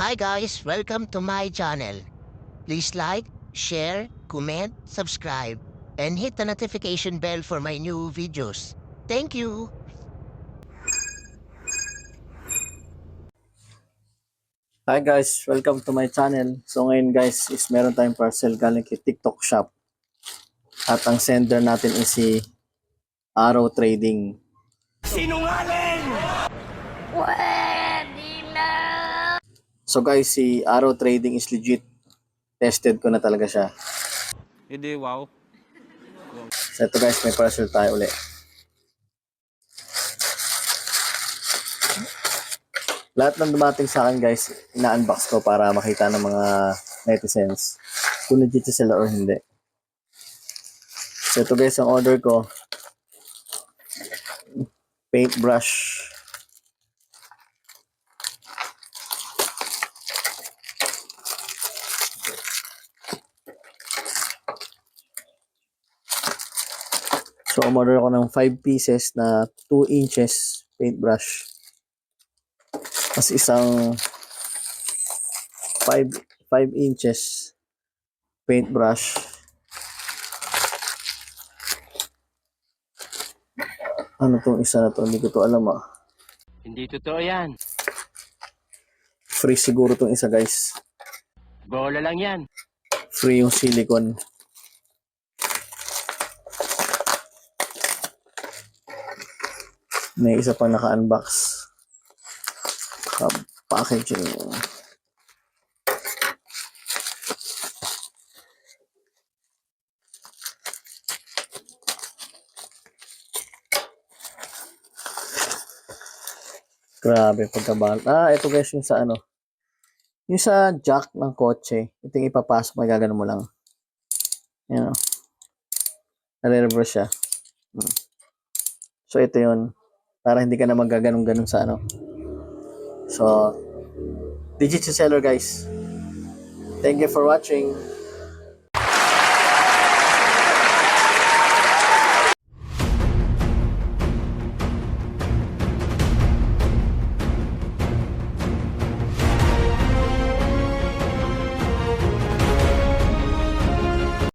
Hi guys, welcome to my channel. Please like, share, comment, subscribe, and hit the notification bell for my new videos. Thank you! Hi guys, welcome to my channel. So ngayon guys is meron tayong parcel galing kay TikTok Shop. At ang sender natin is si Arrow Trading. So guys, si Arrow Trading is legit. Tested ko na talaga siya. Hindi, wow. So ito guys, may parcel tayo ulit. Lahat ng dumating sa akin guys, ina-unbox ko para makita ng mga netizens kung legit sila or hindi. So ito guys, ang order ko, paintbrush. So umorder ako ng 5 pieces na 2 inches paintbrush. Mas isang 5 inches paintbrush. Ano tong isa na to? Hindi ko to alam ah. Hindi totoo yan. Free siguro tong isa guys. Bola lang yan. Free yung silicone. May isa pang naka-unbox. Packaging. Grabe pagkabal. Ito guys yung sa ano. Yung sa jack ng kotse. Ito yung ipapasok. Magagano mo lang. Yan o. Nare-reverse siya. So ito yun. Para hindi ka na magaganong-ganon sa ano. So, digit seller guys. Thank you for watching.